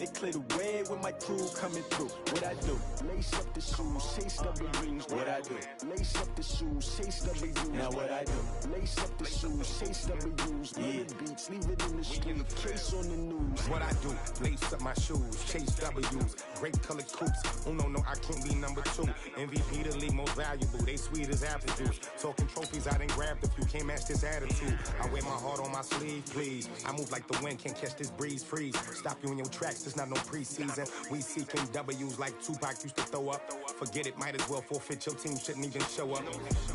It clear the way with my crew coming through. What I do? Lace up the shoes, chase W's. What I do? Lace up the shoes, chase W's. Now what I do? Lace up the shoes, chase W's. Yeah. Beats, leave it in the street, case on the news. What I do? Lace up my shoes, chase W's. Great colored coops. Oh no, I can't be number 2. MVP the league most valuable. They sweet as apple juice. Talking trophies, I didn't grab the few. Can't match this attitude. I wear my heart on my sleeve, please. I move like the wind, can't catch this breeze, freeze. Stop you in your tracks, it's not no preseason. We seeking W's like Tupac used to throw up. Forget it, might as well forfeit. Your team shouldn't even show up.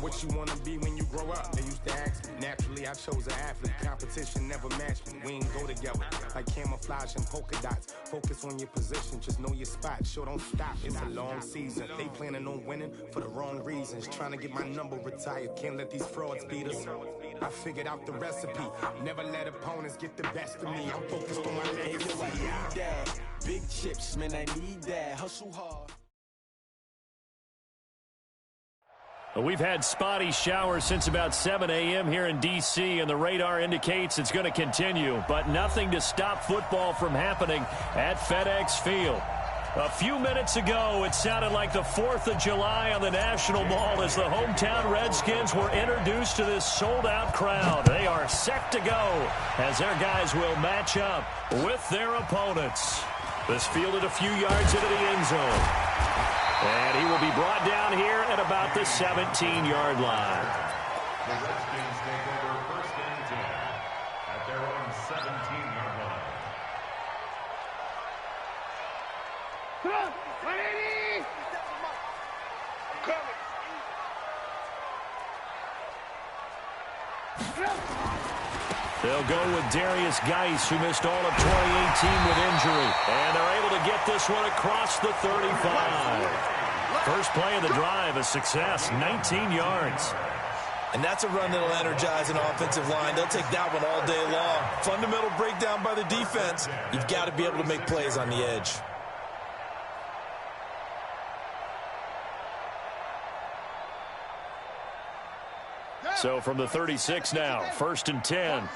What you wanna be when you grow up? They used to ask me. Naturally, I chose an athlete. Competition never matched me. We ain't go together like camouflage and polka dots. Focus on your position, just know your spot. Sure, don't stop. It's a long season. They planning on winning for the wrong reasons. Trying to get my number retired. Can't let these frauds beat us. I figured out the recipe. Never let opponents get the best of me. I'm focused on my legacy. I need that. Big chips, man, I need that. Hustle hard. We've had spotty showers since about 7 a.m. here in D.C., and the radar indicates it's going to continue, but nothing to stop football from happening at FedEx Field. A few minutes ago, it sounded like the 4th of July on the National Mall as the hometown Redskins were introduced to this sold-out crowd. They are set to go as their guys will match up with their opponents. This fielded a few yards into the end zone. And he will be brought down here at about the 17-yard line. The Redskins take over first and 10 at their own 17-yard line. Come on, 180! I'm coming. They'll go with Darius Geis, who missed all of 2018 with injury. And they're able to get this one across the 35. First play of the drive, a success, 19 yards. And that's a run that'll energize an offensive line. They'll take that one all day long. Fundamental breakdown by the defense. You've got to be able to make plays on the edge. So from the 36 now, first and 10.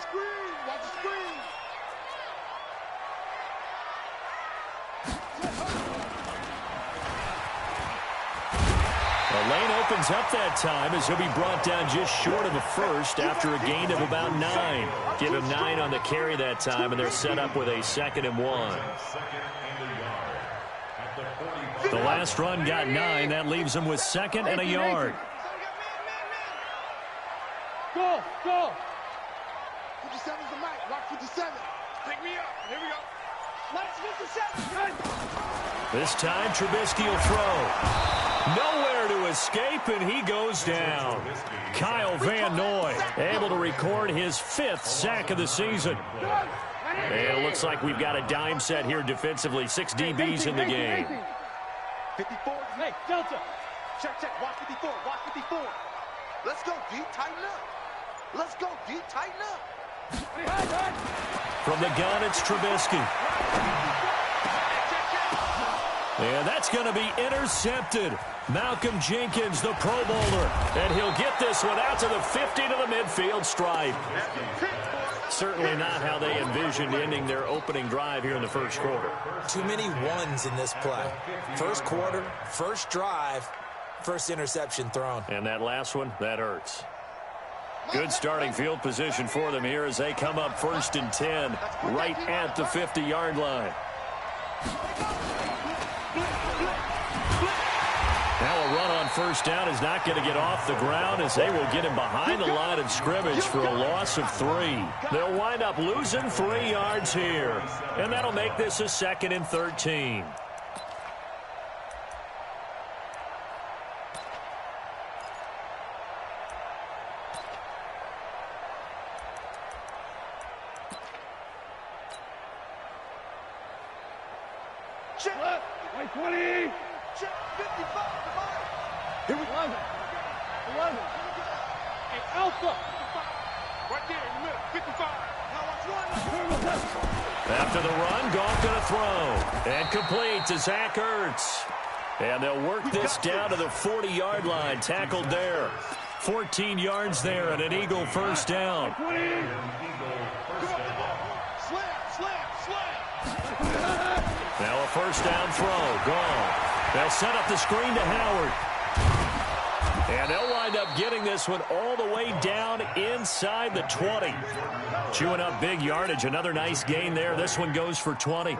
The lane opens up that time as he'll be brought down just short of a first after a gain of about 9. Give him 9 on the carry that time, and they're set up with a 2nd and 1. The last run got 9. That leaves him with 2nd and a yard. Go, go. 57's the mic. Watch 57. Pick me up. Here we go. Watch 57. This time, Trubisky will throw. Nowhere to escape, and he goes down. Kyle Van Noy able to record his 5th sack of the season. And it looks like we've got a dime set here defensively. 6 DBs in the game. 54. Hey, Delta. Check, check. Watch 54. Watch 54. Let's go, D. Tighten up. Let's go, D. Tighten up. From the gun, it's Trubisky. And that's going to be intercepted. Malcolm Jenkins, the Pro Bowler. And he'll get this one out to the 50 to the midfield stripe. Certainly not how they envisioned ending their opening drive here in the first quarter. Too many ones in this play. First quarter, first drive, first interception thrown. And that last one, that hurts. Good starting field position for them here as they come up first and 10 right at the 50-yard line. Now a run on first down is not going to get off the ground as they will get him behind the line of scrimmage for a loss of 3. They'll wind up losing 3 yards here, and that'll make this a 2nd and 13. Check. 20. Check. 55. Here we go. 11. Hey, Alpha. Right there in the middle. 55. Now watch 1. After the run, Goff going to throw. And complete to Zach Ertz. And they'll work this down to the 40-yard line. Tackled there. 14 yards there and an Eagle first down. 20. Slam. Now a first down throw. Gone. They'll set up the screen to Howard. And they'll wind up getting this one all the way down inside the 20. Chewing up big yardage. Another nice gain there. This one goes for 20.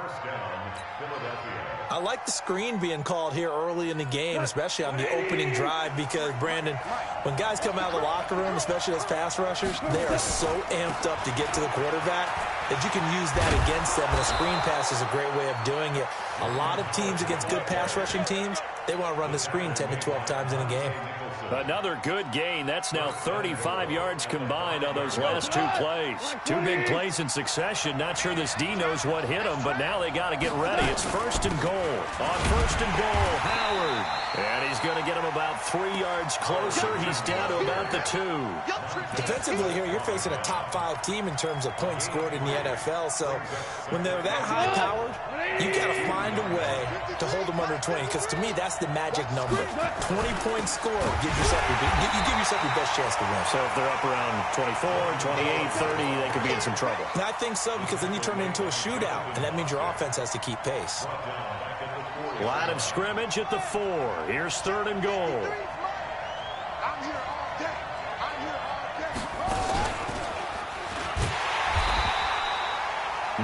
I like the screen being called here early in the game, especially on the opening drive, because, Brandon, when guys come out of the locker room, especially as pass rushers, they are so amped up to get to the quarterback that you can use that against them, and a screen pass is a great way of doing it. A lot of teams against good pass rushing teams, they want to run the screen 10 to 12 times in a game. Another good gain. That's now 35 yards combined on those last two plays. Two big plays in succession. Not sure this D knows what hit him, but now they got to get ready. It's first and goal. On first and goal, Howard. And he's going to get him about 3 yards closer. He's down to about the 2. Defensively here, you're facing a top 5 team in terms of points scored in the NFL. So when they're that high-powered, you got to find a way to hold them under 20, because to me, that's the magic number. 20 points scored. You give yourself your best chance to win. So if they're up around 24, 28, 30, they could be in some trouble. And I think so, because then you turn it into a shootout, and that means your offense has to keep pace. Line of scrimmage at the 4. Here's third and goal. I'm here all day. I'm here all day.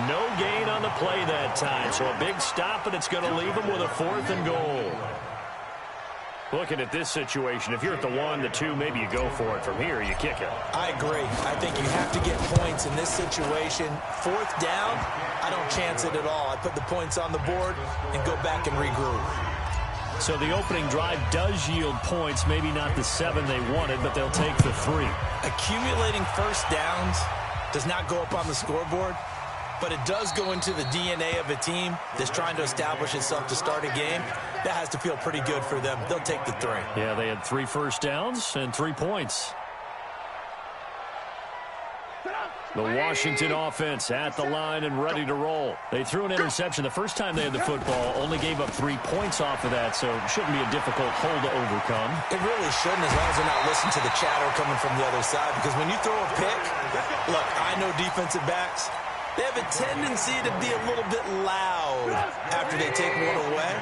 No gain on the play that time, so a big stop, and it's going to leave them with a 4th and goal. Looking at this situation, if you're at the 1, the 2, maybe you go for it. From here, you kick it. I agree. I think you have to get points in this situation. 4th down, I don't chance it at all. I put the points on the board and go back and regroup. So the opening drive does yield points, maybe not the 7 they wanted, but they'll take the 3. Accumulating first downs does not go up on the scoreboard, but it does go into the DNA of a team that's trying to establish itself to start a game. That has to feel pretty good for them. They'll take the 3. Yeah, they had 3 first downs and 3 points. The Washington offense at the line and ready to roll. They threw an interception the first time they had the football, only gave up 3 points off of that, so it shouldn't be a difficult hole to overcome. It really shouldn't, as long as they're not listening to the chatter coming from the other side, because when you throw a pick, look, I know defensive backs, they have a tendency to be a little bit loud after they take one away,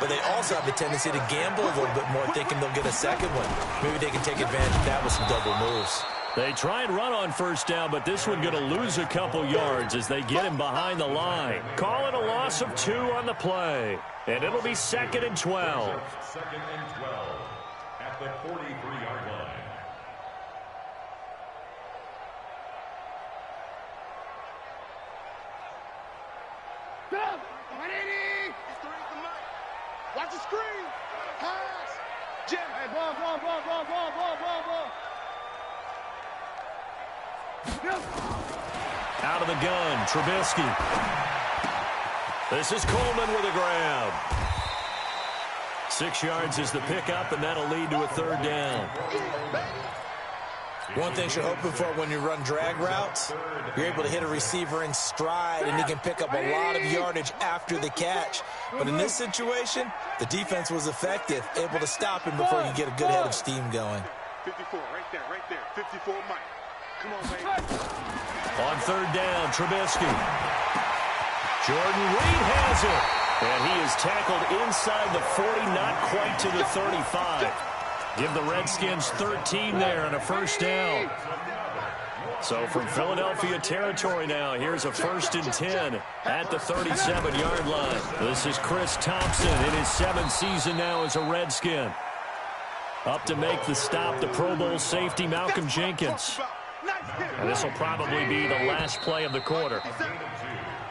but they also have a tendency to gamble a little bit more, thinking they'll get a second one. Maybe they can take advantage of that with some double moves. They try and run on first down, but this one going to lose a couple yards as they get him behind the line. Call it a loss of 2 on the play, and it'll be 2nd and 12. 2nd and 12 at the 43-yard line. Watch the screen. Pass. Jim. Hey, ball. Out of the gun, Trubisky. This is Coleman with a grab. 6 yards is the pickup, and that'll lead to a 3rd down. One thing you're hoping for when you run drag routes, you're able to hit a receiver in stride, and he can pick up a lot of yardage after the catch. But in this situation, the defense was effective, able to stop him before you get a good head of steam going. 54, right there. 54, Mike. Come on, baby. On 3rd down, Trubisky. Jordan Reed has it. And he is tackled inside the 40, not quite to the 35. Give the Redskins 13 there and a first down. So from Philadelphia territory now, here's a 1st and 10 at the 37-yard line. This is Chris Thompson in his 7th season now as a Redskin. Up to make the stop, the Pro Bowl safety, Malcolm Jenkins. And this will probably be the last play of the quarter.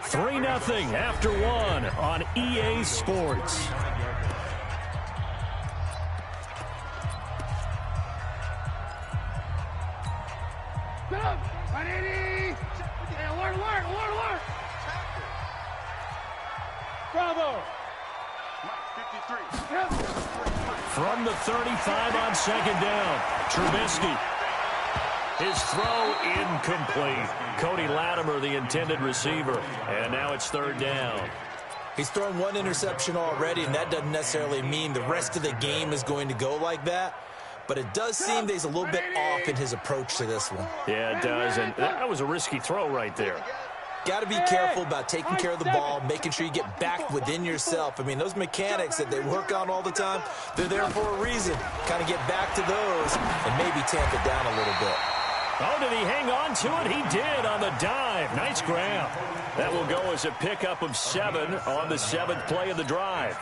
3-0 after 1 on EA Sports. Bravo. From the 35 on 2nd down, Trubisky. His throw incomplete. Cody Latimer, the intended receiver. And now it's 3rd down. He's thrown 1 interception already, and that doesn't necessarily mean the rest of the game is going to go like that. But it does seem that he's a little bit off in his approach to this one. Yeah, it does. And that was a risky throw right there. Got to be careful about taking care of the ball, making sure you get back within yourself. I mean, those mechanics that they work on all the time, they're there for a reason. Kind of get back to those and maybe tamp it down a little bit. Oh, did he hang on to it? He did on the dive. Nice grab. That will go as a pickup of 7 on the 7th play of the drive.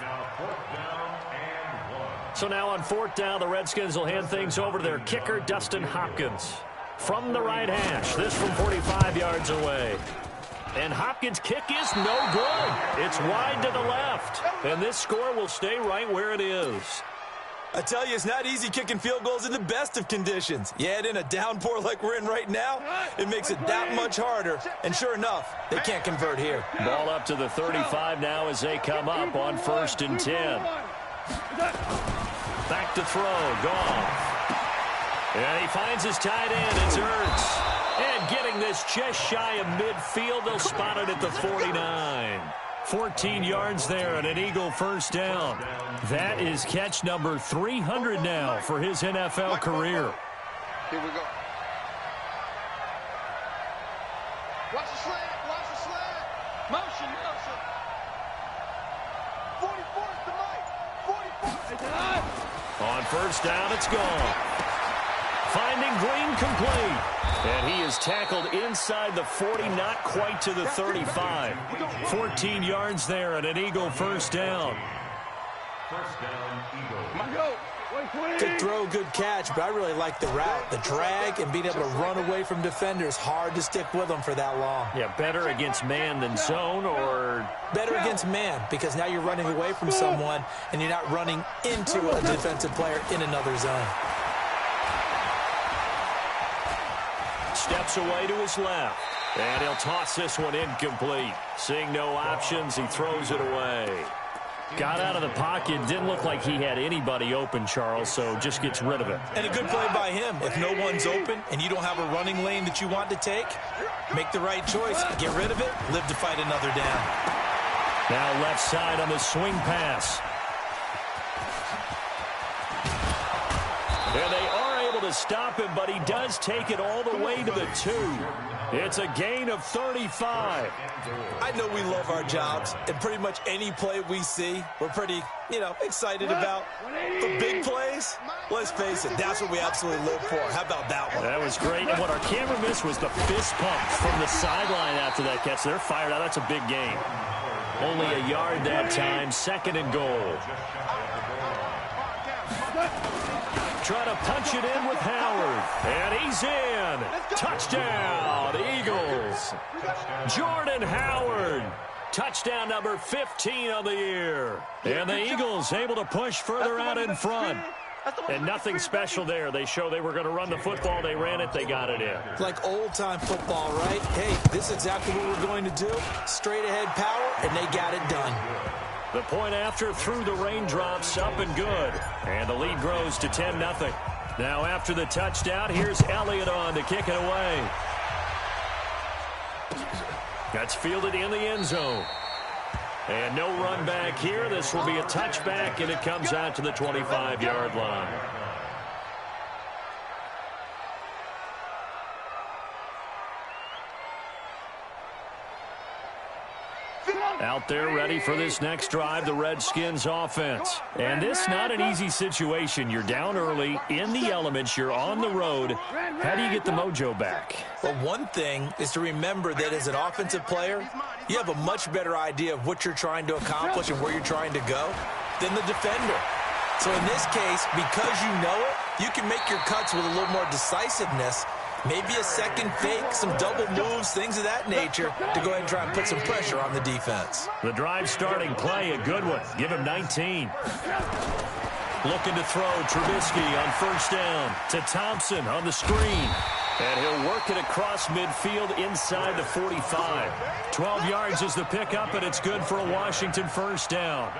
So now on 4th down, the Redskins will hand things over to their kicker, Dustin Hopkins. From the right hash, this from 45 yards away. And Hopkins' kick is no good. It's wide to the left. And this score will stay right where it is. I tell you, it's not easy kicking field goals in the best of conditions. You add in a downpour like we're in right now, it makes it that much harder. And sure enough, they can't convert here. Ball up to the 35 now as they come up on 1st and 10. Back to throw, Goff. And he finds his tight end. It's Ertz. And getting this just shy of midfield, they'll spot it at the 49. 14 yards there and an Eagle first down. That is catch number 300 now for his NFL career. Here we go. Watch the slant. Watch the slant. Motion, motion. 44 is the mic. 44. On 1st down, it's gone. Finding Green complete. And he is tackled inside the 40, not quite to the 35. 14 yards there and an Eagle first down. First down, Eagle. Good throw, good catch, but I really like the route. The drag and being able to run away from defenders, hard to stick with them for that long. Yeah, better against man than zone, or? Better against man, because now you're running away from someone and you're not running into a defensive player in another zone. Steps away to his left. And he'll toss this one incomplete. Seeing no options, he throws it away. Got out of the pocket. Didn't look like he had anybody open, Charles, so just gets rid of it. And a good play by him. If no one's open and you don't have a running lane that you want to take, make the right choice. Get rid of it. Live to fight another down. Now left side on the swing pass. And they are able to stop him, but he does take it all the way to the 2. It's a gain of 35. I know we love our jobs, and pretty much any play we see, we're pretty, excited about. The big plays, let's face it, that's what we absolutely live for. How about that one? That was great. And what our camera missed was the fist pump from the sideline after that catch. They're fired out. That's a big gain. Only a yard that time. 2nd and goal. Trying to punch it in with Howard. And he's in. Touchdown, Eagles. Jordan Howard. Touchdown number 15 on the year. And the Eagles able to push further out in front. And nothing special there. They show they were going to run the football. They ran it. They got it in. Like old-time football, right? Hey, this is exactly what we're going to do. Straight-ahead power, and they got it done. The point after through the raindrops, up and good. And the lead grows to 10-0. Now after the touchdown, here's Elliott on to kick it away. That's fielded in the end zone. And no run back here. This will be a touchback, and it comes out to the 25-yard line. Out there ready for this next drive, the Redskins offense. And this not an easy situation. You're down early, in the elements, you're on the road. How do you get the mojo back? Well, one thing is to remember that as an offensive player, you have a much better idea of what you're trying to accomplish and where you're trying to go than the defender. So in this case, because you know it, you can make your cuts with a little more decisiveness. Maybe a second fake, some double moves, things of that nature to go ahead and try and put some pressure on the defense. The drive starting play, a good one. Give him 19. Looking to throw Trubisky on 1st down to Thompson on the screen. And he'll work it across midfield inside the 45. 12 yards is the pickup, and it's good for a Washington 1st down.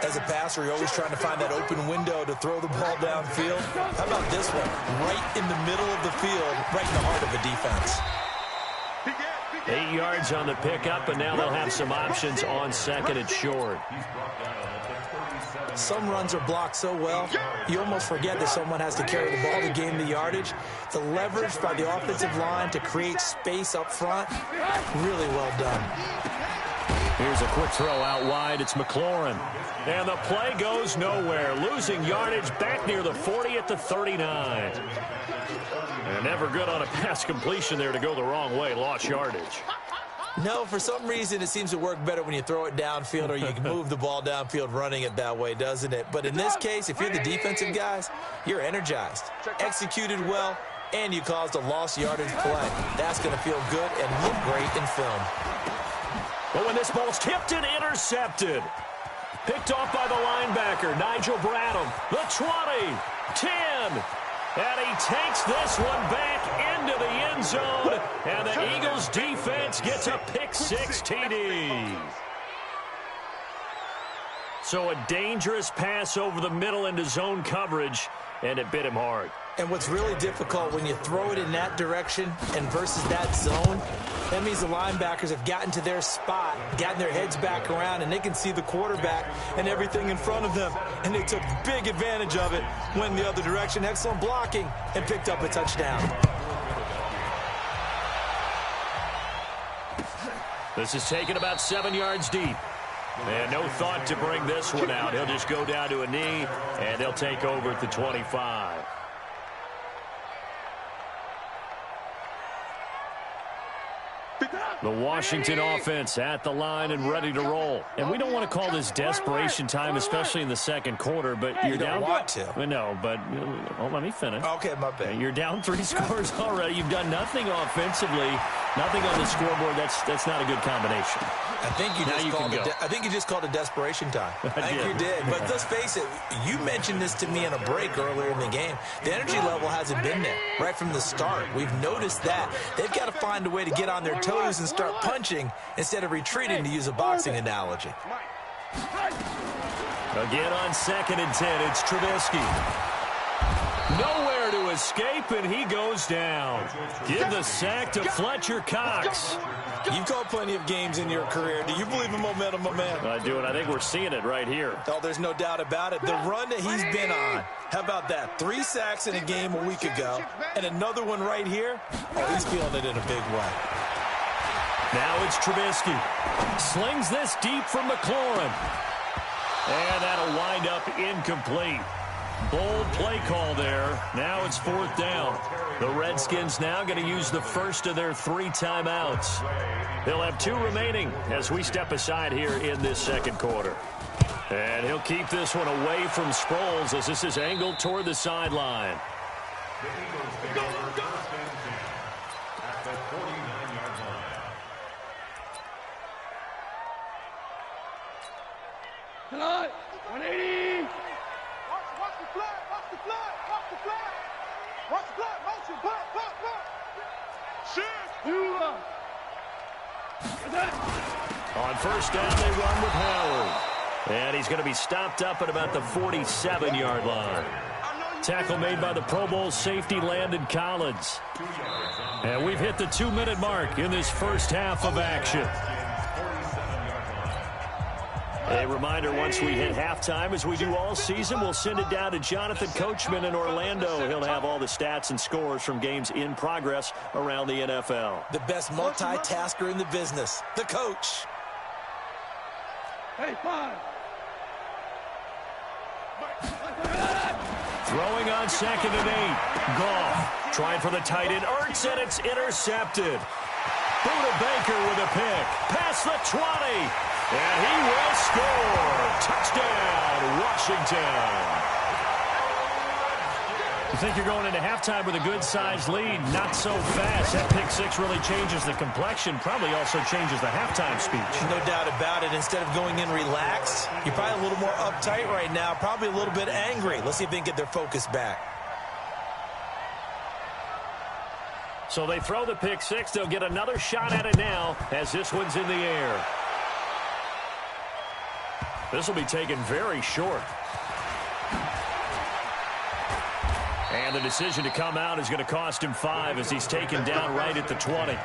As a passer, you're always trying to find that open window to throw the ball downfield. How about this one? Right in the middle of the field, right in the heart of the defense. 8 yards on the pickup, and now they'll have some options on 2nd and short. Some runs are blocked so well, you almost forget that someone has to carry the ball to gain the yardage. The leverage by the offensive line to create space up front, really well done. Here's a quick throw out wide. It's McLaurin. And the play goes nowhere. Losing yardage back near the 40 at the 39. And never good on a pass completion there to go the wrong way. Lost yardage. No, for some reason it seems to work better when you throw it downfield or you can move the ball downfield running it that way, doesn't it? But in this case, if you're the defensive guys, you're energized, executed well, and you caused a lost yardage play. That's going to feel good and look great in film. But when this ball's tipped and intercepted, picked off by the linebacker, Nigel Bradham, the 20, 10, and he takes this one back into the end zone, and the Eagles defense gets a pick-6 TD. So a dangerous pass over the middle into zone coverage, and it bit him hard. And what's really difficult when you throw it in that direction and versus that zone, that means the linebackers have gotten to their spot, gotten their heads back around, and they can see the quarterback and everything in front of them. And they took big advantage of it, went the other direction, excellent blocking, and picked up a touchdown. This is taken about 7 yards deep. And no thought to bring this one out. He'll just go down to a knee, and they'll take over at the 25. The Washington offense at the line and ready to roll. And we don't want to call this desperation time, especially in the second quarter, but you're down. You don't want to. No, but let me finish. Okay, my bad. You're down 3 scores already. You've done nothing offensively, nothing on the scoreboard. That's not a good combination. I think you just called it desperation time. I think you did. But let's face it, you mentioned this to me in a break earlier in the game. The energy level hasn't been there right from the start. We've noticed that. They've got to find a way to get on their toes and start punching instead of retreating, to use a boxing analogy. Again on 2nd and 10, it's Trubisky. Nowhere to escape, and he goes down. Give the sack to Fletcher Cox. You've called plenty of games in your career. Do you believe in momentum, my man? I do, and I think we're seeing it right here. Oh, there's no doubt about it. The run that he's been on, how about that? 3 sacks in a game a week ago, and another one right here. Oh, he's feeling it in a big way. Now it's Trubisky. Slings this deep from McLaurin. And that'll wind up incomplete. Bold play call there. Now it's 4th down. The Redskins now going to use the first of their 3 timeouts. They'll have 2 remaining as we step aside here in this second quarter. And he'll keep this one away from Sproles as this is angled toward the sideline. Tonight, 180. Watch the flag, watch the flag, watch the flag. Watch the flag, motion, pop. Shoot. On first down, they run with Howard. And he's going to be stopped up at about the 47-yard line. Tackle made by the Pro Bowl safety Landon Collins. And we've hit the 2-minute mark in this first half of action. A reminder, once we hit halftime, as we do all season, we'll send it down to Jonathan Coachman in Orlando. He'll have all the stats and scores from games in progress around the NFL. The best multitasker in the business, the coach. Hey, 5. Throwing on 2nd and 8. Goff trying for the tight end. Ertz, and it's intercepted. Buda Baker with a pick. Past the 20. And he will score. Touchdown, Washington. You think you're going into halftime with a good-sized lead. Not so fast. That pick-6 really changes the complexion. Probably also changes the halftime speech. No doubt about it. Instead of going in relaxed, you're probably a little more uptight right now. Probably a little bit angry. Let's see if they can get their focus back. So they throw the pick-6. They'll get another shot at it now as this one's in the air. This will be taken very short. And the decision to come out is going to cost him 5 as he's taken down right at the 20.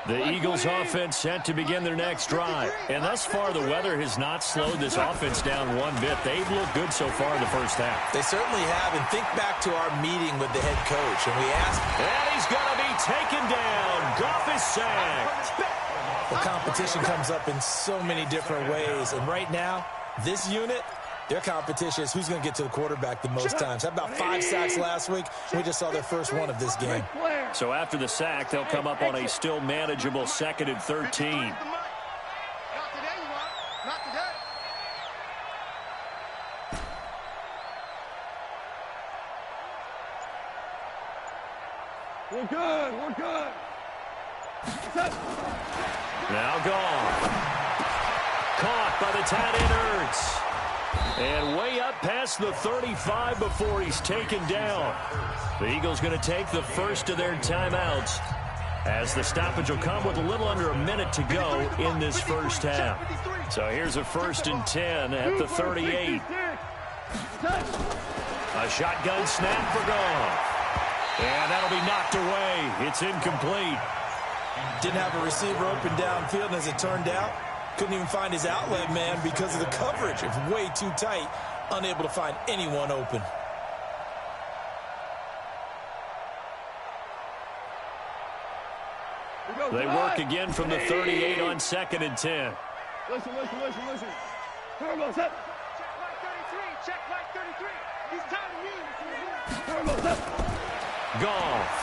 The Eagles offense set to begin their next drive. And thus far, the weather has not slowed this offense down one bit. They've looked good so far in the first half. They certainly have. And think back to our meeting with the head coach. And we asked, and he's going to be taken down. Goff is sacked. The competition comes up in so many different ways. And right now, this unit, their competition is who's going to get to the quarterback the most times. How about 5 sacks last week? We just saw their first one of this game. So after the sack, they'll come up on a still manageable 2nd and 13. Not today, you are. Not today. We're good. We're good. Now gone. Caught by the tight end Ertz. And way up past the 35 before he's taken down. The Eagles going to take the first of their timeouts as the stoppage will come with a little under a minute to go in this first half. So here's a 1st and 10 at the 38. A shotgun snap for Goff. And that'll be knocked away. It's incomplete. Didn't have a receiver open downfield, and as it turned out, couldn't even find his outlet man because of the coverage. It's way too tight, unable to find anyone open. They work again from the 38 on 2nd and 10. Listen. Turbo set. Check right 33. Check right 33. He's tired of you. Turbo set. Goff.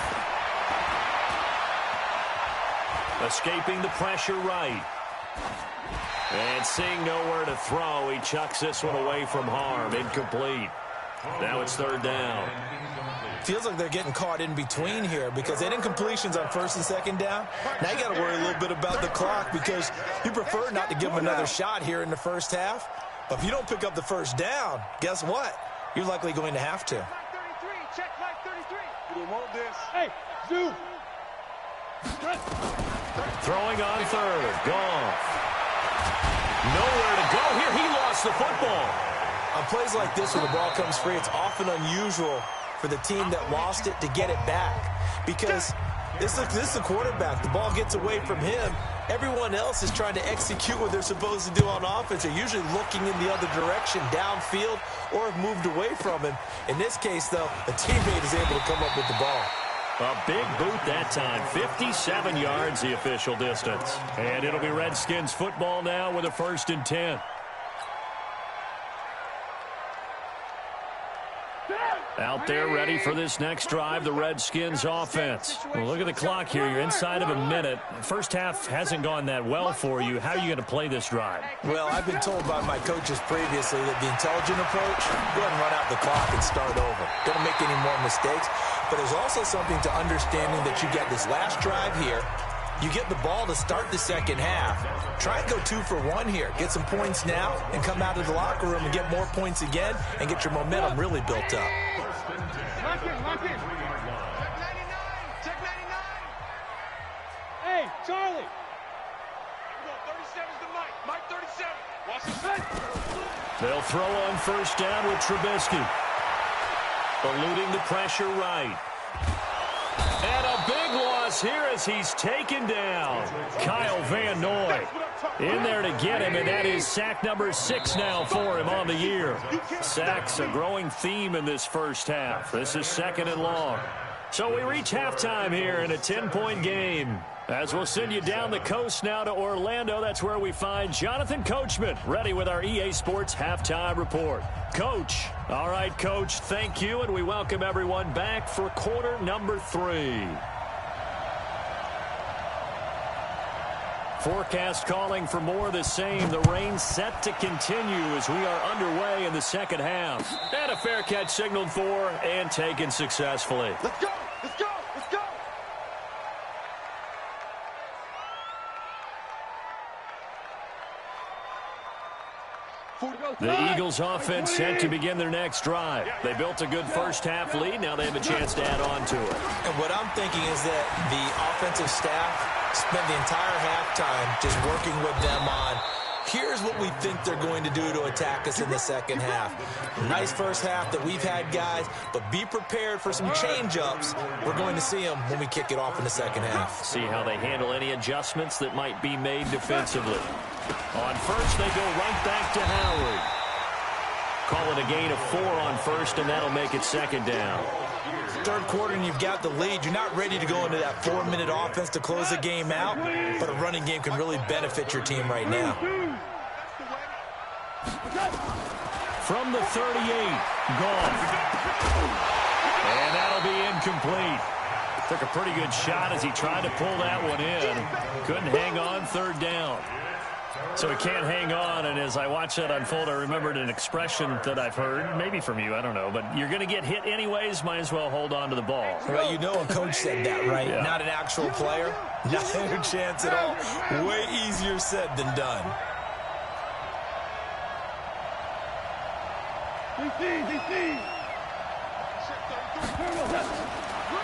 Escaping the pressure right. And seeing nowhere to throw, he chucks this one away from harm. Incomplete. Now it's 3rd down. Feels like they're getting caught in between here because they didn't completions on 1st and 2nd down. Now you got to worry a little bit about the clock because you prefer not to give them another shot here in the first half. But if you don't pick up the 1st down, guess what? You're likely going to have to. Check right 33. You don't want this. Hey, zoom. Throwing on 3rd. Goff. Nowhere to go here. He lost the football. On plays like this, when the ball comes free, it's often unusual for the team that lost it to get it back because this is the quarterback. The ball gets away from him. Everyone else is trying to execute what they're supposed to do on offense. They're usually looking in the other direction, downfield, or have moved away from him. In this case, though, a teammate is able to come up with the ball. A big boot that time. 57 yards the official distance. And it'll be Redskins football now with a 1st and 10. Out there ready for this next drive, the Redskins offense. Well, look at the clock here. You're inside of a minute. First half hasn't gone that well for you. How are you going to play this drive? Well, I've been told by my coaches previously that the intelligent approach, go ahead and run out the clock and start over. Don't make any more mistakes. But there's also something to understanding that you get this last drive here. You get the ball to start the second half. Try and go 2 for 1 here. Get some points now and come out of the locker room and get more points again and get your momentum really built up. Lock in. Check 99. Hey, Charlie. 37's the Mike. Mike 37. Watch the set. They'll throw on 1st down with Trubisky. Eluding the pressure right. And a big loss here as he's taken down. Kyle Van Noy in there to get him, and that is sack number 6 now for him on the year. Sacks a growing theme in this first half. This is 2nd and long. So we reach halftime here in a 10-point game. As we'll send you down the coast now to Orlando, that's where we find Jonathan Coachman, ready with our EA Sports Halftime Report. Coach. All right, Coach, thank you, and we welcome everyone back for quarter number 3. Forecast calling for more of the same. The rain set to continue as we are underway in the second half. And a fair catch signaled for and taken successfully. Let's go! Let's go! Let's go! The Eagles offense set to begin their next drive. They built a good first half lead. Now they have a chance to add on to it. And what I'm thinking is that the offensive staff spent the entire halftime just working with them on Here's what we think they're going to do to attack us in the second half. Nice first half that we've had, guys, but be prepared for some change-ups. We're going to see them when we kick it off in the second half. See how they handle any adjustments that might be made defensively. On first, they go right back to Howard. Call it a gain of 4 on first, and that'll make it second down. Third quarter, and you've got the lead. You're not ready to go into that 4-minute offense to close the game out, but a running game can really benefit your team right now. From the 38, Goff. And that'll be incomplete. Took a pretty good shot as he tried to pull that one in. Couldn't hang on, third down. So he can't hang on, and as I watch that unfold, I remembered an expression that I've heard, maybe from you, I don't know, but you're going to get hit anyways, might as well hold on to the ball. Well, you know a coach said that, right? Yeah. Not an actual player. Not a chance at all. Way easier said than done.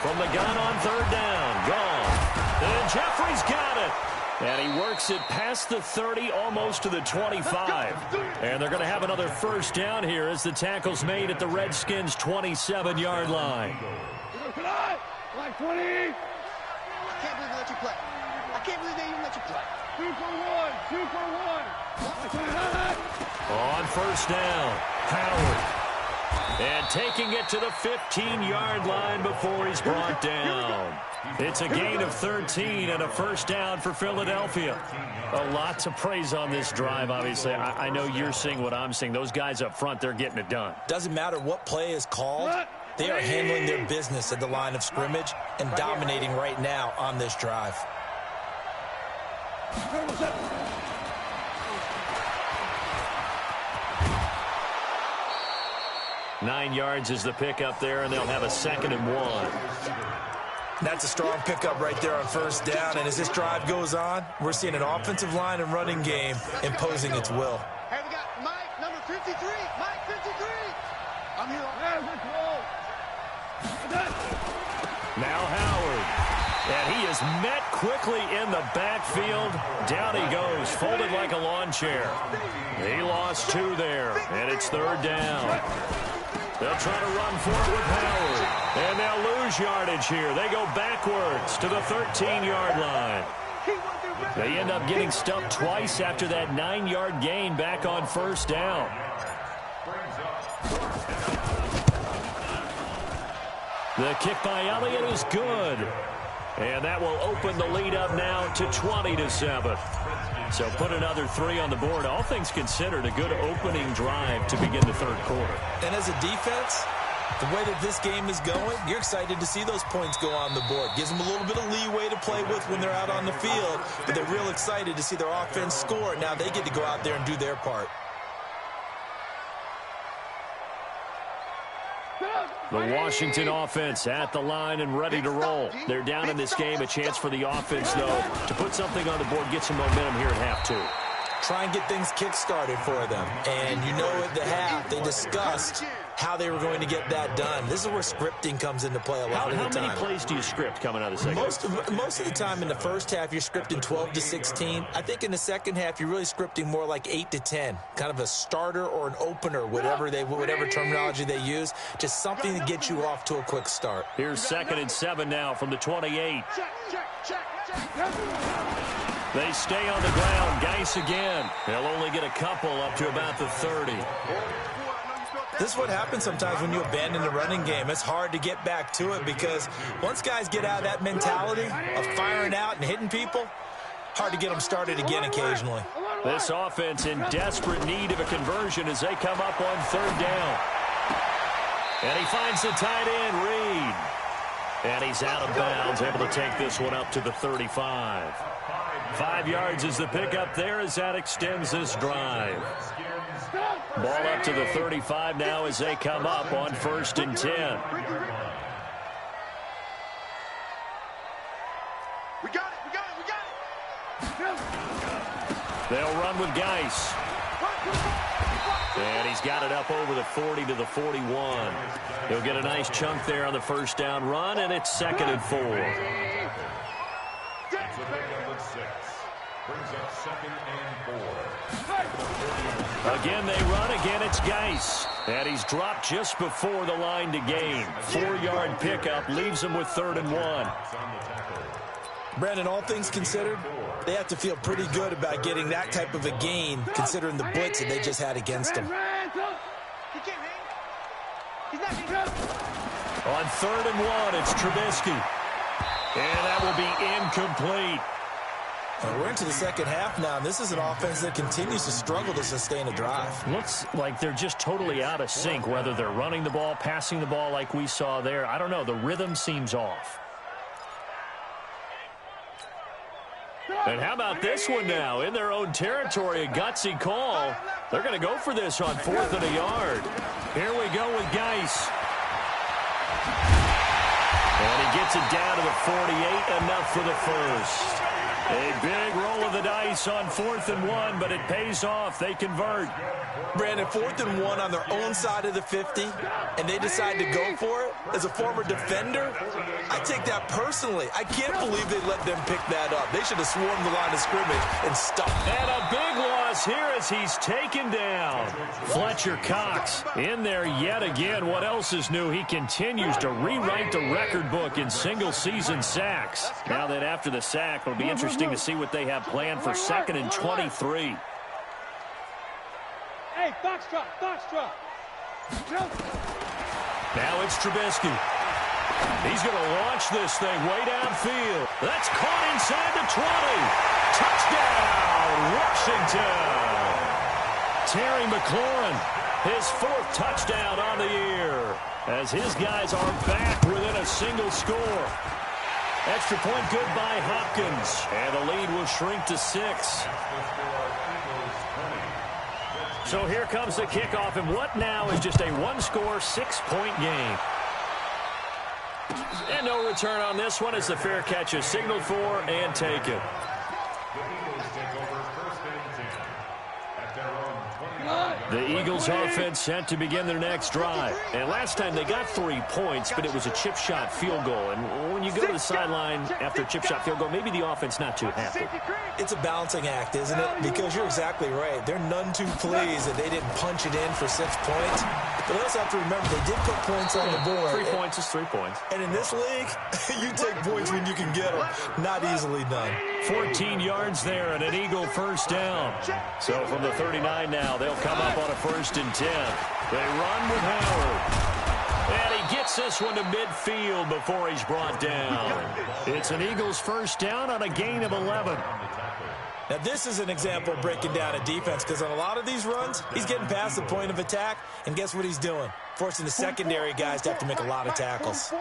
From the gun on third down, gone. And Jeffrey's got it. And he works it past the 30, almost to the 25. And they're going to have another first down here as the tackle's made at the Redskins' 27-yard line. Like 20. I can't believe they let you play. I can't believe they even let you play. 2 for 1. On first down, Howard. And taking it to the 15-yard line before he's brought down. It's a gain of 13 and a first down for Philadelphia. A lot to praise on this drive, obviously. I know you're seeing what I'm seeing. Those guys up front, they're getting it done. Doesn't matter what play is called. They are handling their business at the line of scrimmage and dominating right now on this drive. 9 yards is the pickup there, and they'll have a 2nd and 1. That's a strong pickup right there on first down. And as this drive goes on, we're seeing an offensive line and running game imposing its will. Hey, we got Mike, number 53. Mike, 53. I'm here. Now Howard. And he is met quickly in the backfield. Down he goes, folded like a lawn chair. He lost 2 there, and it's third down. They'll try to run for it with Howard. And they'll lose yardage here. They go backwards to the 13-yard line. They end up getting stuffed twice after that 9-yard gain back on first down. The kick by Elliott is good. And that will open the lead up now to 20-7. So put another 3 on the board. All things considered, a good opening drive to begin the third quarter. And as a defense, the way that this game is going, you're excited to see those points go on the board. Gives them a little bit of leeway to play with when they're out on the field, but they're real excited to see their offense score. Now they get to go out there and do their part. The Washington offense at the line and ready to roll. They're down in this game. A chance for the offense, though, to put something on the board, get some momentum here at half 2. Try and get things kick-started for them. And you know at the half, they discussed how they were going to get that done. This is where scripting comes into play a lot of the time. How many plays do you script coming out of the second half? Most of the time in the first half, you're scripting 12 to 16. I think in the second half, you're really scripting more like 8 to 10. Kind of a starter or an opener, whatever terminology they use. Just something to get you off to a quick start. Here's 2nd and 7 now from the 28. They stay on the ground. Geis again. They'll only get a couple up to about the 30. This is what happens sometimes when you abandon the running game. It's hard to get back to it because once guys get out of that mentality of firing out and hitting people, hard to get them started again occasionally. This offense in desperate need of a conversion as they come up on third down. And he finds the tight end, Reed. And he's out of bounds, able to take this one up to the 35. 5 yards is the pickup there as that extends this drive. Ball up to the 35 now as they come up on 1st and 10. We got it. They'll run with Geis. And he's got it up over the 40 to the 41. He'll get a nice chunk there on the first down run, and it's 2nd and 4. Brings up 2nd and 4. Again, they run. Again, it's Geis. And he's dropped just before the line to gain. 4-yard pickup leaves him with 3rd and 1. Brandon, all things considered, they have to feel pretty good about getting that type of a gain, considering the blitz that they just had against them. He can't hang. He's not getting. On 3rd and 1, it's Trubisky. And that will be incomplete. We're into the second half now, and this is an offense that continues to struggle to sustain a drive. Looks like they're just totally out of sync, whether they're running the ball, passing the ball like we saw there. I don't know. The rhythm seems off. And how about this one now? In their own territory, a gutsy call. They're going to go for this on 4th and a yard. Here we go with Geis. And he gets it down to the 48, enough for the first. A big roll of the dice on 4th and 1, but it pays off. They convert. Brandon, 4th and 1 on their own side of the 50, and they decide to go for it. As a former defender, I take that personally. I can't believe they let them pick that up. They should have swarmed the line of scrimmage and stopped. And a big loss here as he's taken down. Fletcher Cox in there yet again. What else is new? He continues to rewrite the record book in single-season sacks. Now that after the sack, it'll be interesting to see what they have planned for 2nd and 23. Hey, box drop, box drop. Now it's Trubisky. He's going to launch this thing way downfield. That's caught inside the 20. Touchdown, Washington. Terry McLaurin, his 4th touchdown on the year, as his guys are back within a single score. Extra point good by Hopkins, and the lead will shrink to 6. So here comes the kickoff, and what now is just a one-score, 6-point game. And no return on this one as the fair catch is signaled for and taken. The Eagles offense set to begin their next drive. And last time they got 3 points, but it was a chip shot field goal. And when you go to the sideline after a chip shot field goal, maybe the offense not too happy. It's a balancing act, isn't it? Because you're exactly right. They're none too pleased that they didn't punch it in for 6 points. But also have to remember, they did put points on the board. 3 points is 3 points. And in this league, you take points when you can get them. Not easily done. 14 yards there and an Eagle first down. So from the 39 now, they'll come up on a 1st and 10. They run with Howard. And he gets this one to midfield before he's brought down. It's an Eagles first down on a gain of 11. Now, this is an example of breaking down a defense, because on a lot of these runs, he's getting past the point of attack, and guess what he's doing? Forcing the secondary guys to have to make a lot of tackles.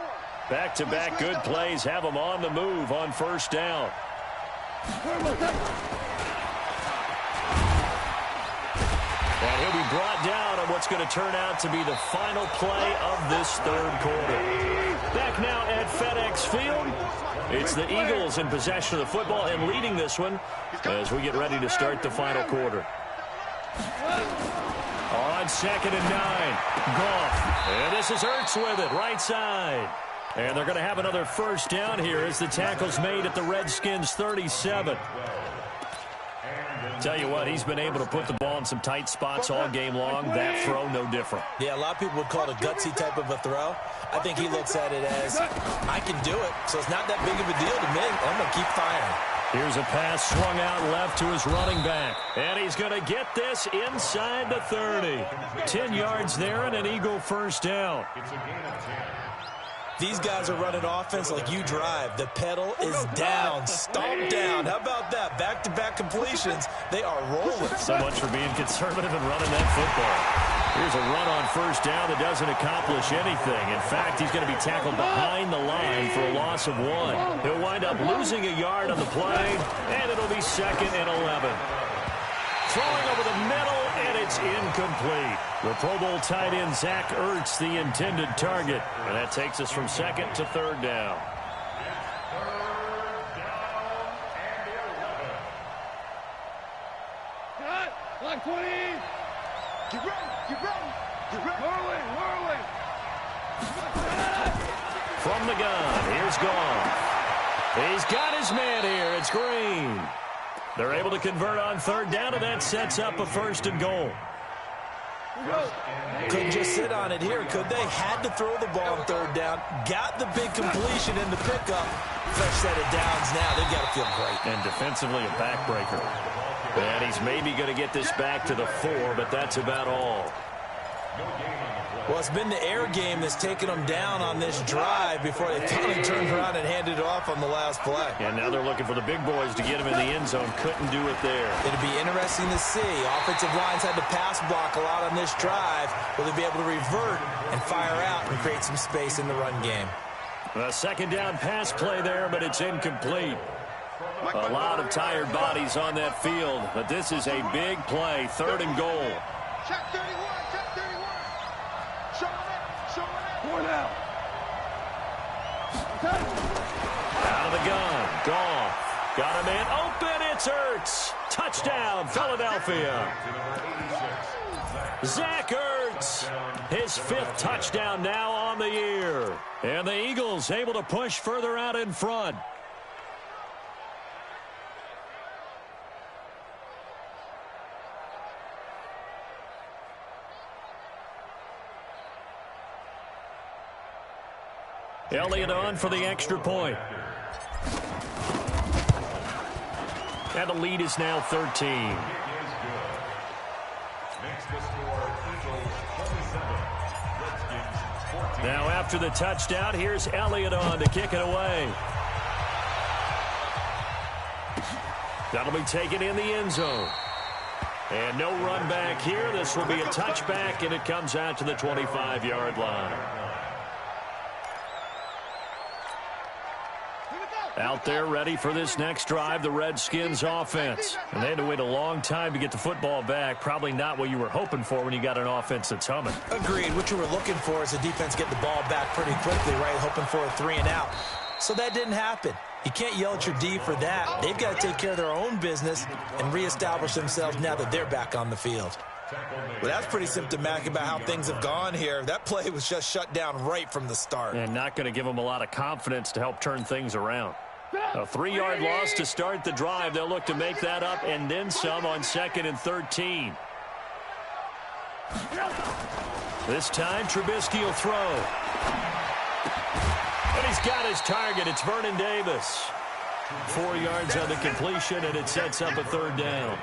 Back-to-back good plays have them on the move on 1st down. And he'll be brought down on what's going to turn out to be the final play of this 3rd quarter. Back now at FedEx Field. It's the Eagles in possession of the football and leading this one as we get ready to start the final quarter. On 2nd and 9, Goff. And this is Ertz with it, right side. And they're going to have another first down here as the tackle's made at the Redskins 37. Tell you what, he's been able to put the ball in some tight spots all game long. That throw, no different. Yeah, a lot of people would call it a gutsy type of a throw. I think he looks at it as, I can do it, so it's not that big of a deal to me. I'm going to keep firing. Here's a pass swung out left to his running back. And he's going to get this inside the 30. 10 yards there and an Eagle first down. It's a gain of 10. These guys are running offense like you drive. The pedal is down, stomp down. How about that? Back-to-back completions. They are rolling. So much for being conservative and running that football. Here's a run on first down that doesn't accomplish anything. In fact, he's going to be tackled behind the line for a loss of 1. He'll wind up losing a yard on the play, and it'll be 2nd and 11. Throwing over the middle, and it's incomplete. The Pro Bowl tight end Zach Ertz, the intended target. And that takes us from 2nd to 3rd down. Cut! Line 20! Get ready! Get ready! Get ready! Whirling! From the gun, here's Goff. He's got his man here. It's Green. They're able to convert on third down, and that sets up a 1st and goal. Couldn't just sit on it here, could they? Had to throw the ball on third down. Got the big completion in the pickup. Fresh set of downs now. They've got to feel great. And defensively, a backbreaker. And he's maybe going to get this back to the 4, but that's about all. Well, it's been the air game that's taken them down on this drive before they finally turned around and handed it off on the last play. And now they're looking for the big boys to get him in the end zone. Couldn't do it there. It'll be interesting to see. Offensive lines had to pass block a lot on this drive. Will they be able to revert and fire out and create some space in the run game? A 2nd down pass play there, but it's incomplete. A lot of tired bodies on that field, but this is a big play. 3rd and goal. Check 31, check 31. Showing it. 4 down. Out of the gun. Goff. Got him in. Open. It's Ertz. Touchdown, Philadelphia. Zach Ertz. His 5th touchdown now on the year. And the Eagles able to push further out in front. Elliott on for the extra point. And the lead is now 13. Now after the touchdown, here's Elliott on to kick it away. That'll be taken in the end zone. And no run back here. This will be a touchback, and it comes out to the 25-yard line. Out there ready for this next drive, the Redskins offense. And they had to wait a long time to get the football back. Probably not what you were hoping for when you got an offense that's humming. Agreed. What you were looking for is the defense get the ball back pretty quickly, right? Hoping for a 3 and out. So that didn't happen. You can't yell at your D for that. They've got to take care of their own business and reestablish themselves now that they're back on the field. Well, that's pretty symptomatic about how things have gone here. That play was just shut down right from the start. And not going to give them a lot of confidence to help turn things around. A 3-yard loss to start the drive. They'll look to make that up and then some on 2nd and 13. This time, Trubisky will throw. And he's got his target. It's Vernon Davis. 4 yards on the completion, and it sets up a 3rd down.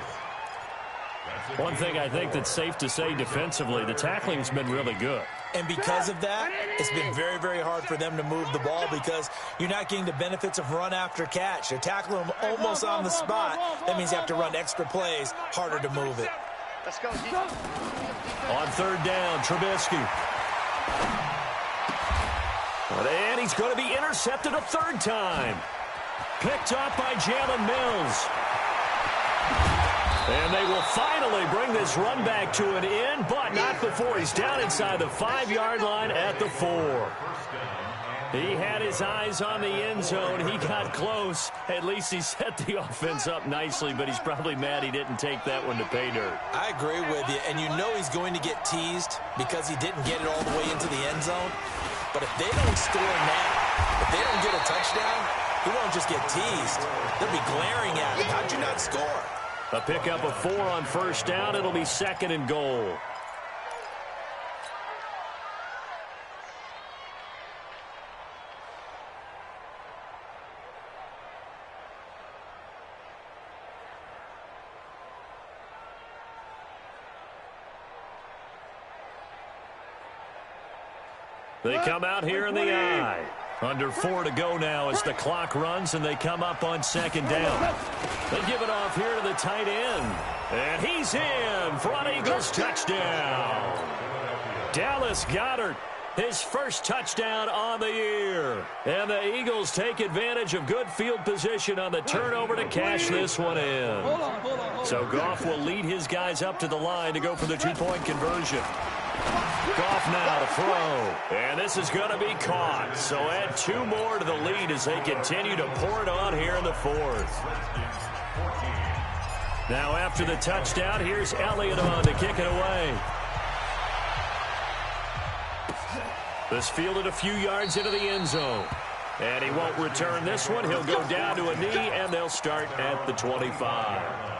One thing I think that's safe to say defensively, the tackling's been really good. And because of that, it's been very, very hard for them to move the ball because you're not getting the benefits of run after catch. They're tackling them almost on the spot. That means you have to run extra plays, harder to move it. Let's go. On 3rd down, Trubisky. And he's going to be intercepted a 3rd time. Picked up by Jalen Mills. And they will finally bring this run back to an end, but not before he's down inside the 5-yard line at the 4. He had his eyes on the end zone. He got close. At least he set the offense up nicely, but he's probably mad he didn't take that one to pay dirt. I agree with you, and you know he's going to get teased because he didn't get it all the way into the end zone. But if they don't score now, if they don't get a touchdown, he won't just get teased. They'll be glaring at him. How'd you not score? A pickup of 4 on 1st down. It'll be 2nd and goal. They come out here in the I. Under 4 to go now as the clock runs, and they come up on 2nd down. They give it off here to the tight end. And he's in for an Eagles touchdown. Dallas Goedert, his 1st touchdown on the year. And the Eagles take advantage of good field position on the turnover to cash this one in. So Goff will lead his guys up to the line to go for the 2-point conversion. Goff now to throw, and this is going to be caught. So add 2 more to the lead as they continue to pour it on here in the 4th. Now after the touchdown, here's Elliott on to kick it away. This fielded a few yards into the end zone. And he won't return this one. He'll go down to a knee, and they'll start at the 25.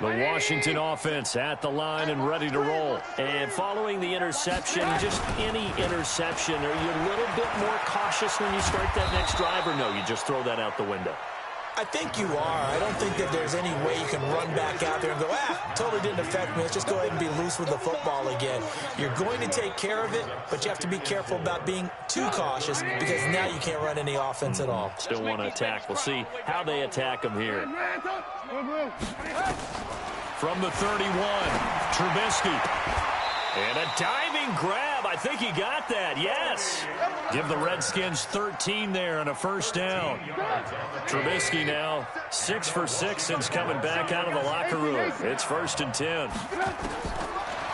The Washington offense at the line and ready to roll. And following the interception, just any interception, are you a little bit more cautious when you start that next drive, or no, you just throw that out the window? I think you are. I don't think that there's any way you can run back out there and go, totally didn't affect me. Let's just go ahead and be loose with the football again. You're going to take care of it, but you have to be careful about being too cautious because now you can't run any offense at all. Still want to attack. We'll see how they attack him here. From the 31, Trubisky. And a diving grab. I think he got that. Yes. Give the Redskins 13 there and a first down. Trubisky now 6 for 6 since coming back out of the locker room. It's 1st and 10.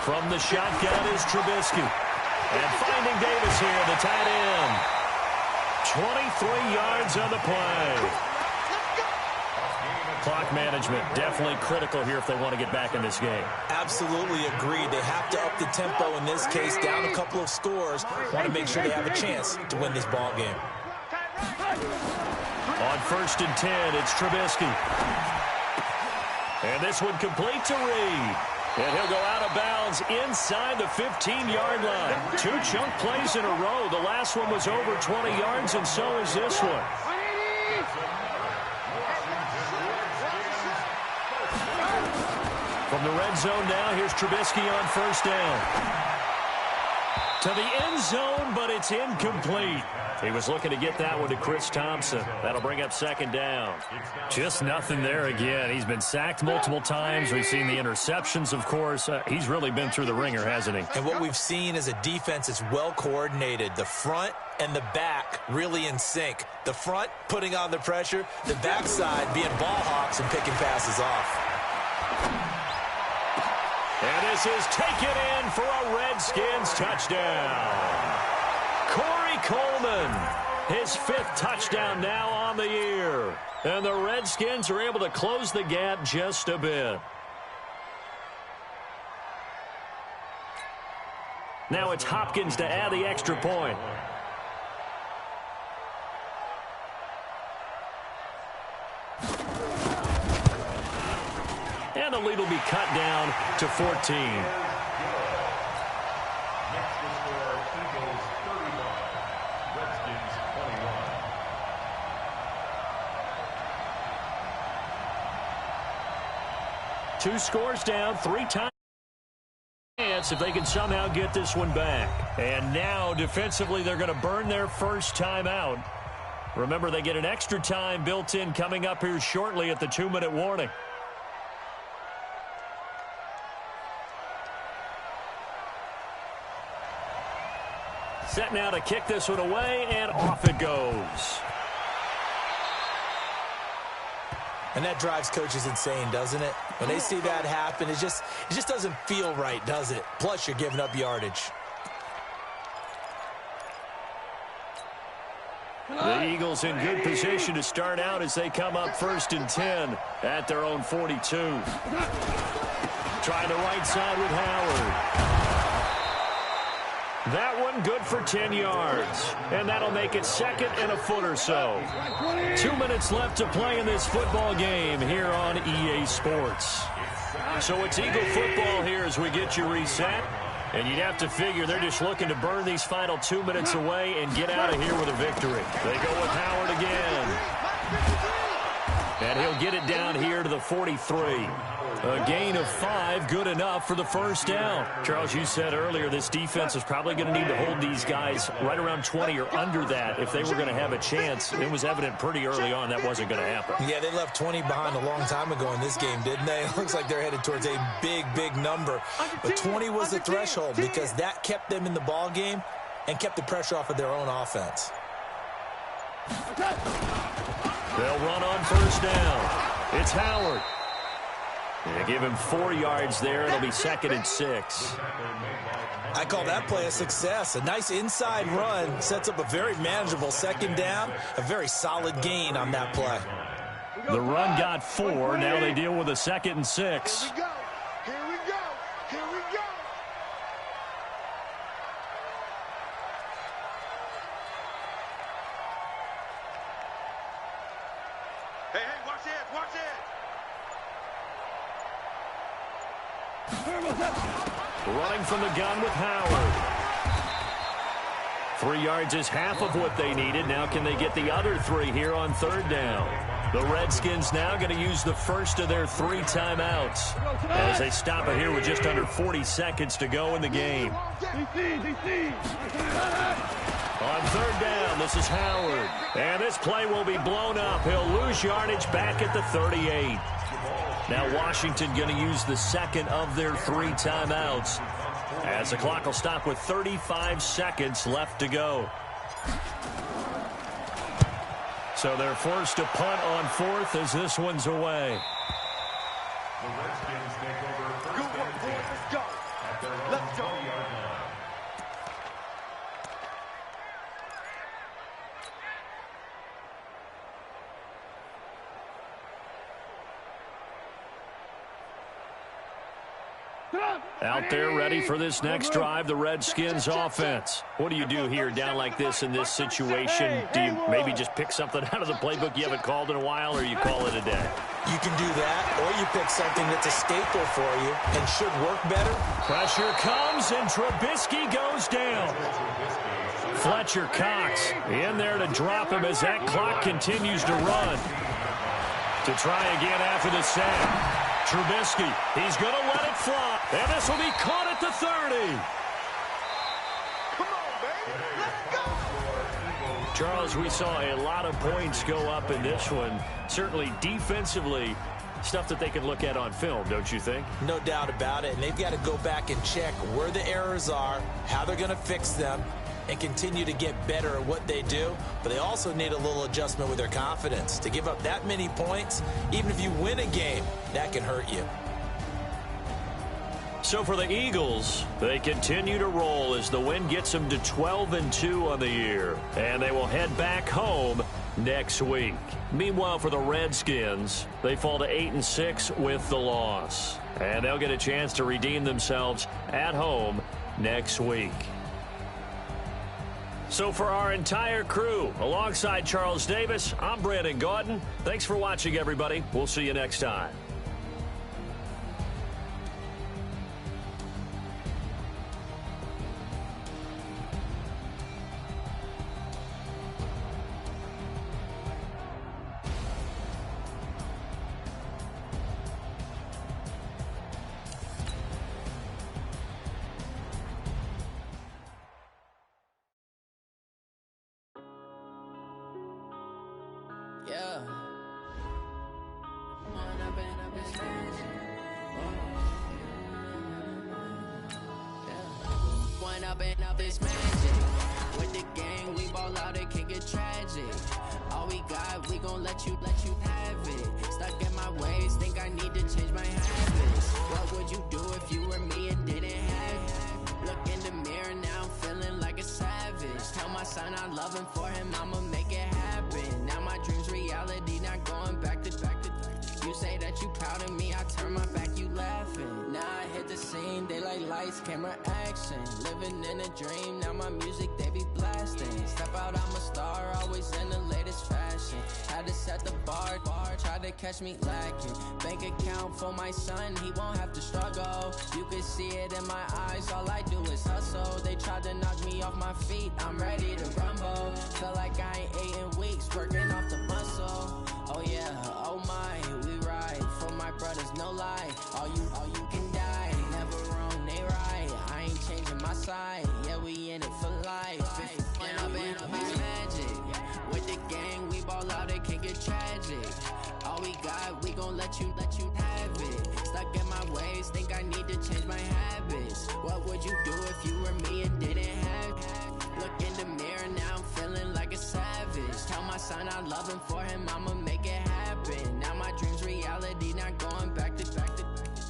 From the shotgun is Trubisky. And finding Davis here, the tight end. 23 yards on the play. Clock management definitely critical here if they want to get back in this game. Absolutely agreed. They have to up the tempo in this case, down a couple of scores. Want to make sure they have a chance to win this ball game. On 1st and 10, it's Trubisky. And this one complete to Reed. And he'll go out of bounds inside the 15-yard line. 2 chunk plays in a row. The last one was over 20 yards, and so is this one. From the red zone now, here's Trubisky on 1st down. To the end zone, but it's incomplete. He was looking to get that one to Chris Thompson. That'll bring up 2nd down. Just nothing there again. He's been sacked multiple times. We've seen the interceptions, of course. He's really been through the ringer, hasn't he? And what we've seen is a defense that's well coordinated. The front and the back really in sync. The front putting on the pressure, the backside being ball hawks and picking passes off. And this is taken in for a Redskins touchdown. Corey Coleman, his 5th touchdown now on the year. And the Redskins are able to close the gap just a bit. Now it's Hopkins to add the extra point. And the lead will be cut down to 14. Next to score, Eagles 31, Redskins 21. 2 scores down, 3 times. If they can somehow get this one back. And now defensively they're going to burn their first time out. Remember, they get an extra time built in coming up here shortly at the 2-minute warning. Set now to kick this one away, and off it goes. And that drives coaches insane, doesn't it? When they see that happen, it just doesn't feel right, does it? Plus, you're giving up yardage. The Eagles in good position to start out as they come up 1st and 10 at their own 42. Trying the right side with Howard. That one good for 10 yards. And that'll make it 2nd and a foot or so. 2 minutes left to play in this football game here on EA Sports. So it's Eagle football here as we get you reset. And you'd have to figure they're just looking to burn these final 2 minutes away and get out of here with a victory. They go with Howard again. And he'll get it down here to the 43. A gain of 5, good enough for the first down. Charles, you said earlier this defense is probably going to need to hold these guys right around 20 or under that if they were going to have a chance. It was evident pretty early on that wasn't going to happen. Yeah, they left 20 behind a long time ago in this game, didn't they? It looks like they're headed towards a big, big number. But 20 was the threshold because that kept them in the ball game and kept the pressure off of their own offense. They'll run on first down. It's Howard. They give him 4 yards there. It'll be 2nd and 6. I call that play a success. A nice inside run sets up a very manageable 2nd down. A very solid gain on that play. The run got 4. Now they deal with a 2nd and 6. Here we go. Here we go. Here we go. Hey, watch it, watch it. Running from the gun with Howard. 3 yards is half of what they needed. Now can they get the other 3 here on 3rd down? The Redskins now going to use the first of their 3 timeouts as they stop it here with just under 40 seconds to go in the game. On 3rd down, this is Howard. And this play will be blown up. He'll lose yardage back at the 38. Now Washington going to use the 2nd of their 3 timeouts as the clock will stop with 35 seconds left to go. So they're forced to punt on 4th as this one's away. The Redskins take over first Good work, and 10 boys. Let's go. at their own Let's go. 20-yard line. Out there ready for this next drive, the Redskins offense. What do you do here down like this in this situation? Do you maybe just pick something out of the playbook you haven't called in a while, or you call it a day? You can do that, or you pick something that's a staple for you and should work better. Pressure comes, and Trubisky goes down. Fletcher Cox in there to drop him as that clock continues to run. To try again after the sack. Trubisky, he's going to let it fly. And this will be caught at the 30. Come on, baby. Let's go. Charles, we saw a lot of points go up in this one. Certainly defensively, stuff that they can look at on film, don't you think? No doubt about it. And they've got to go back and check where the errors are, how they're going to fix them, and continue to get better at what they do. But they also need a little adjustment with their confidence. To give up that many points, even if you win a game, that can hurt you. So for the Eagles, they continue to roll as the win gets them to 12-2 on the year. And they will head back home next week. Meanwhile, for the Redskins, they fall to 8-6 with the loss. And they'll get a chance to redeem themselves at home next week. So for our entire crew, alongside Charles Davis, I'm Brandon Gaudin. Thanks for watching, everybody. We'll see you next time. Yeah. One up and up is magic. With the gang, we ball out, it can get tragic. All we got, we gon' let you have it. Stuck in my ways, think I need to change my habits. What would you do if you were me and didn't have it? Look in the mirror, now I'm feeling like a savage. Tell my son I'm loving for him, I'ma make it happen. Now my dream's reality, not going back to. You say that you proud of me, I turn my back, you laughing. Now I hit the scene, they like lights, camera, action. Living in a dream, now my music, they be blasting. Step out, I'm a star, always in the latest fashion. Had to set the bar, try to catch me lacking. Bank account for my son, he won't have to struggle. You can see it in my eyes, all I do is hustle. They tried to knock me off my feet, I'm ready to rumble. Feel like I ain't ate in weeks, working off the muscle. Oh yeah, oh my, we ride for my brothers, no lie. All you can die, never wrong, they right. I ain't changing my side, yeah, we in it for life. And I've been magic. With the gang, we ball out, it can get tragic. All we got, we gon' let you have it. Stuck in my ways, think I need to change my habits. What would you do if you were me and didn't have it? Look in the mirror, now I'm feeling like a savage. Tell my son I'm loving for him, I'ma make it happen. Now my dream's reality, not going back to.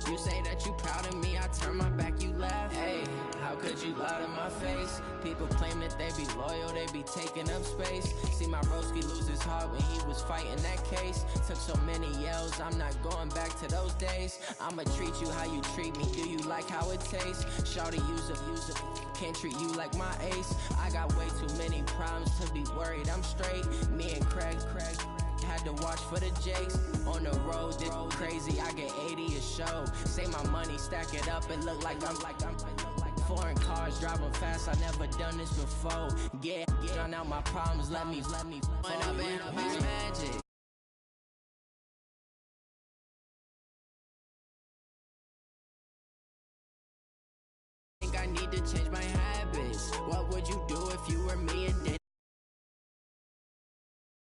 You say that you proud of me, I turn my back, you laugh. Hey, how could you lie to my face? People claim that they be loyal, they be taking up space. See my broski lose his heart when he was fighting that case. Took so many yells, I'm not going back to those days. I'ma treat you how you treat me, do you like how it tastes? Shawty, use it, can't treat you like my ace. I got way too many problems to be worried, I'm straight. Me and Craig had to watch for the Jakes. On the road, this crazy, I get 80 a show. Say my money, stack it up, it look like I'm foreign cars, driving fast, I never done this before. Drown out my problems, let me when I've been up his magic. I need to change my habits. What would you do if you were me and didn't